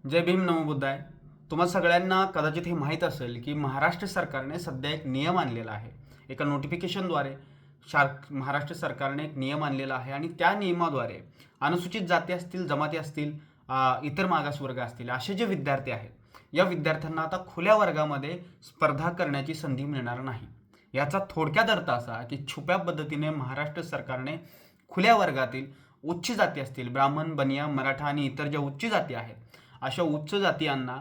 जय भीम नमो बुद्धाय. तुम्हा सगळ्यांना कदाचित हे माहीत असेल की महाराष्ट्र सरकारने सध्या एक नियम आणलेला आहे. एका नोटिफिकेशनद्वारे महाराष्ट्र सरकारने एक नियम आणलेला आहे आणि त्या नियमाद्वारे अनुसूचित जाती असतील, जमाती असतील, इतर मागासवर्ग असतील, असे जे विद्यार्थी आहेत, या विद्यार्थ्यांना आता खुल्या वर्गामध्ये स्पर्धा करण्याची संधी मिळणार नाही. याचा थोडक्यात अर्थ असा की छुप्या पद्धतीने महाराष्ट्र सरकारने खुल्या वर्गातील उच्च जाती असतील, ब्राह्मण, बनिया, मराठा आणि इतर ज्या उच्च जाती आहेत, अशा उच्च जातीयांना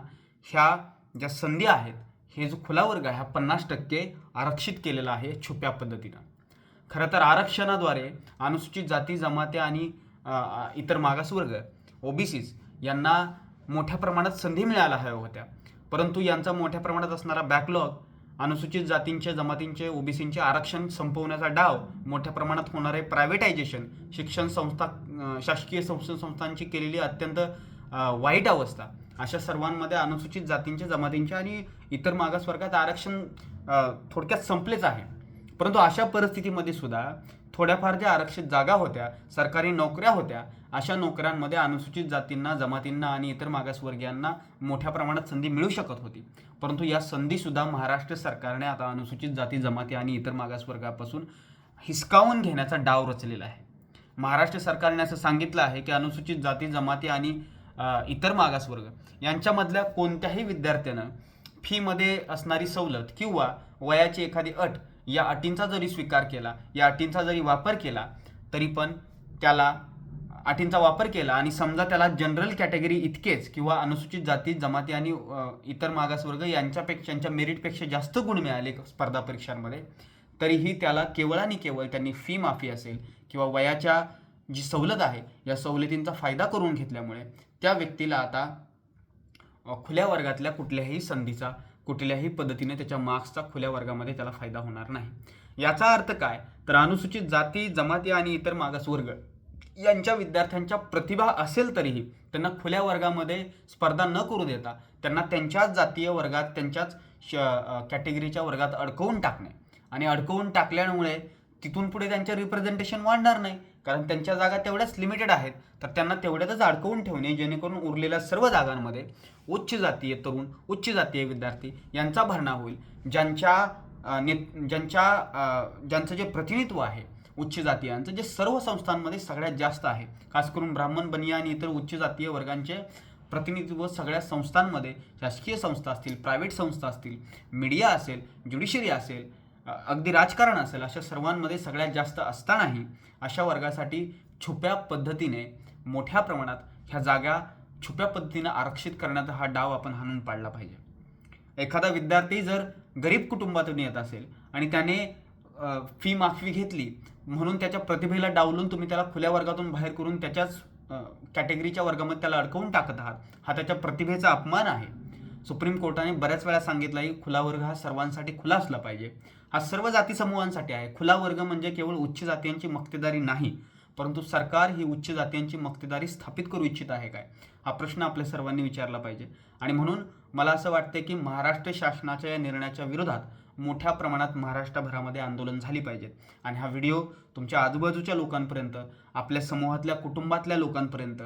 ह्या ज्या संधी आहेत, हे जो खुला वर्ग आहे हा 50% आरक्षित केलेला आहे छुप्या पद्धतीनं. खरं तर आरक्षणाद्वारे अनुसूचित जाती, जमाती आणि इतर मागासवर्ग ओबीसीज यांना मोठ्या प्रमाणात संधी मिळायला हव्या होत्या, परंतु यांचा मोठ्या प्रमाणात असणारा बॅकलॉग, अनुसूचित जातींचे, जमातींचे, ओबीसींचे आरक्षण संपवण्याचा डाव, मोठ्या प्रमाणात होणारे प्रायव्हेटायझेशन, शिक्षण संस्था, शासकीय शिक्षण संस्थांची केलेली अत्यंत वाईट अवस्था, अशा सर्वांमध्ये अनुसूचित जातींचे, जमातींचे आणि इतर मागासवर्गात आरक्षण थोडक्यात संपलेच आहे. परंतु अशा परिस्थितीमध्ये सुद्धा थोड्याफार ज्या आरक्षित जागा होत्या, सरकारी नोकऱ्या होत्या, अशा नोकऱ्यांमध्ये अनुसूचित जातींना, जमातींना आणि इतर मागासवर्गीयांना मोठ्या प्रमाणात संधी मिळू शकत होती. परंतु या संधीसुद्धा महाराष्ट्र सरकारने आता अनुसूचित जाती, जमाती आणि इतर मागासवर्गापासून हिसकावून घेण्याचा डाव रचलेला आहे. महाराष्ट्र सरकारने असं सांगितलं आहे की अनुसूचित जाती, जमाती आणि इतर मागासवर्ग यांच्यामधल्या कोणत्याही विद्यार्थ्यानं फीमध्ये असणारी सवलत किंवा वयाची एखादी अट, या अटींचा जरी स्वीकार केला, या अटींचा जरी वापर केला, तरी पण त्याला अटींचा वापर केला आणि समजा त्याला जनरल कॅटेगरी इतकेच किंवा अनुसूचित जाती, जमाती आणि इतर मागासवर्ग यांच्या मेरिटपेक्षा जास्त गुण मिळाले स्पर्धा परीक्षांमध्ये, तरीही त्याला केवळ आणि केवळ त्यांनी फी माफी असेल किंवा वयाच्या जी सवलत आहे, या सवलतींचा फायदा करून घेतल्यामुळे त्या व्यक्तीला आता खुल्या वर्गातल्या कुठल्याही संधीचा, कुठल्याही पद्धतीने त्याच्या मार्क्सचा खुल्या वर्गामध्ये त्याला फायदा होणार नाही. याचा अर्थ काय, तर अनुसूचित जाती, जमाती आणि इतर मागासवर्ग यांच्या विद्यार्थ्यांच्या प्रतिभा असेल तरीही त्यांना खुल्या वर्गामध्ये स्पर्धा न करू देता त्यांना त्यांच्याच जातीय वर्गात, त्यांच्याच कॅटेगरीच्या वर्गात अडकवून टाकणे आणि अडकवून टाकल्यामुळे तिथून पुढे त्यांचं रिप्रेझेंटेशन वाढणार नाही, कारण त्यांच्या जागा तेवढ्याच लिमिटेड आहेत. तर त्यांना तेवढ्यातच अडकवून ठेवणे, जेणेकरून उरलेल्या सर्व जागांमध्ये उच्च जातीय तरुण, उच्च जातीय विद्यार्थी यांचा भरणा होईल. ज्यांचं जे प्रतिनिधित्व आहे उच्च जातीयांचं, जे सर्व संस्थांमध्ये सगळ्यात जास्त आहे, खास करून ब्राह्मण, बनिया आणि इतर उच्च जातीय वर्गांचे प्रतिनिधित्व सगळ्या संस्थांमध्ये, शासकीय संस्था असतील, प्रायव्हेट संस्था असतील, मीडिया असेल, ज्युडिशरी असेल, अगदी राजकारण असेल, अशा सर्वांमध्ये सगळ्यात जास्त असतानाही अशा वर्गासाठी छुप्या पद्धतीने मोठ्या प्रमाणात ह्या जागा छुप्या पद्धतीने आरक्षित करण्याचा हा डाव आपण हाणून पाडला पाहिजे. एखादा विद्यार्थी जर गरीब कुटुंबातून येत असेल आणि त्याने फी माफी घेतली म्हणून त्याच्या प्रतिभेला डावलून तुम्ही त्याला खुल्या वर्गातून बाहेर करून त्याच्याच कॅटेगरीच्या वर्गामध्ये त्याला अडकवून टाकत आहात, हा त्याच्या प्रतिभेचा अपमान आहे. सुप्रीम कोर्टाने बऱ्याच वेळा सांगितलं की खुला वर्ग हा सर्वांसाठी खुला असला पाहिजे, हा सर्व जाती समूहांसाठी आहे. खुला वर्ग म्हणजे केवळ उच्च जातीयांची मक्तेदारी नाही, परंतु सरकार ही उच्च जातीयांची मक्तेदारी स्थापित करू इच्छित आहे काय, हा प्रश्न आपल्या सर्वांनी विचारला पाहिजे. आणि म्हणून मला असं वाटतं की महाराष्ट्र शासनाच्या या निर्णयाच्या विरोधात मोठ्या प्रमाणात महाराष्ट्रभरामध्ये आंदोलन झाली पाहिजेत. आणि हा व्हिडिओ तुमच्या आजूबाजूच्या लोकांपर्यंत, आपल्या समूहातल्या, कुटुंबातल्या लोकांपर्यंत,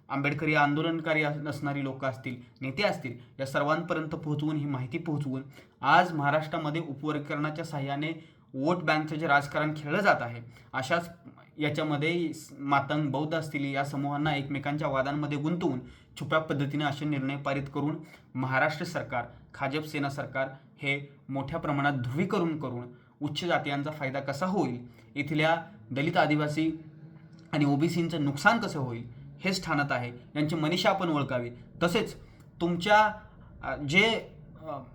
आंबेडकरी आंदोलनकारी असणारी लोक असतील, नेते असतील, या सर्वांपर्यंत पोहोचवून, ही माहिती पोहोचवून, आज महाराष्ट्रामध्ये उपवर्गीकरणाच्या साहाय्याने वोट बँकचं जे राजकारण खेळलं जात आहे, अशाच याच्यामध्ये मातंग, बौद्ध असतील, या समूहांना एकमेकांच्या वादांमध्ये गुंतवून छुप्या पद्धतीने असे निर्णय पारित करून महाराष्ट्र सरकार, भाजप सेना सरकार हे मोठ्या प्रमाणात ध्रुवीकरण करून उच्च जातीयांचा फायदा कसा होईल, इथल्या दलित, आदिवासी आणि ओबीसींचं नुकसान कसं होईल हेच ठाणत आहे. यांची मनीषा आपण ओळखावी. तसेच तुमच्या जे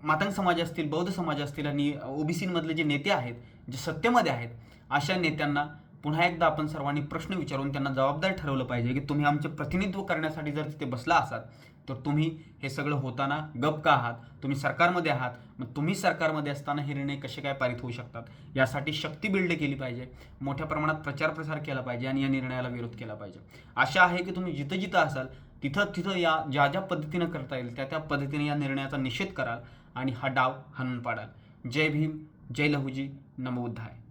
मातंग समाज असतील, बौद्ध समाज असतील आणि ओबीसीमधले जे नेते आहेत, जे सत्तेमध्ये आहेत, अशा नेत्यांना पुन्हा एकदा आपण सर्वांनी प्रश्न विचारून त्यांना जबाबदार ठरवलं पाहिजे की तुम्ही आमचे प्रतिनिधित्व करण्यासाठी जर तिथे बसला असाल तर तुम्ही हे सगळं होताना गप का आहात, तुम्ही सरकारमध्ये आहात, मग तुम्ही सरकारमध्ये असताना हे निर्णय कसे काय पारित होऊ शकतात, यासाठी शक्ती बिल्ड केली पाहिजे, मोठ्या प्रमाणात प्रचार प्रसार केला पाहिजे आणि या निर्णयाला विरोध केला पाहिजे. आशा आहे की तुम्ही जिथं जिथं असाल तिथं या ज्या ज्या पद्धतीनं करता येईल त्या पद्धतीने या निर्णयाचा निषेध कराल आणि हा डाव हाणून पाडाल. जय भीम, जय लहुजी, नमो बुद्धाय.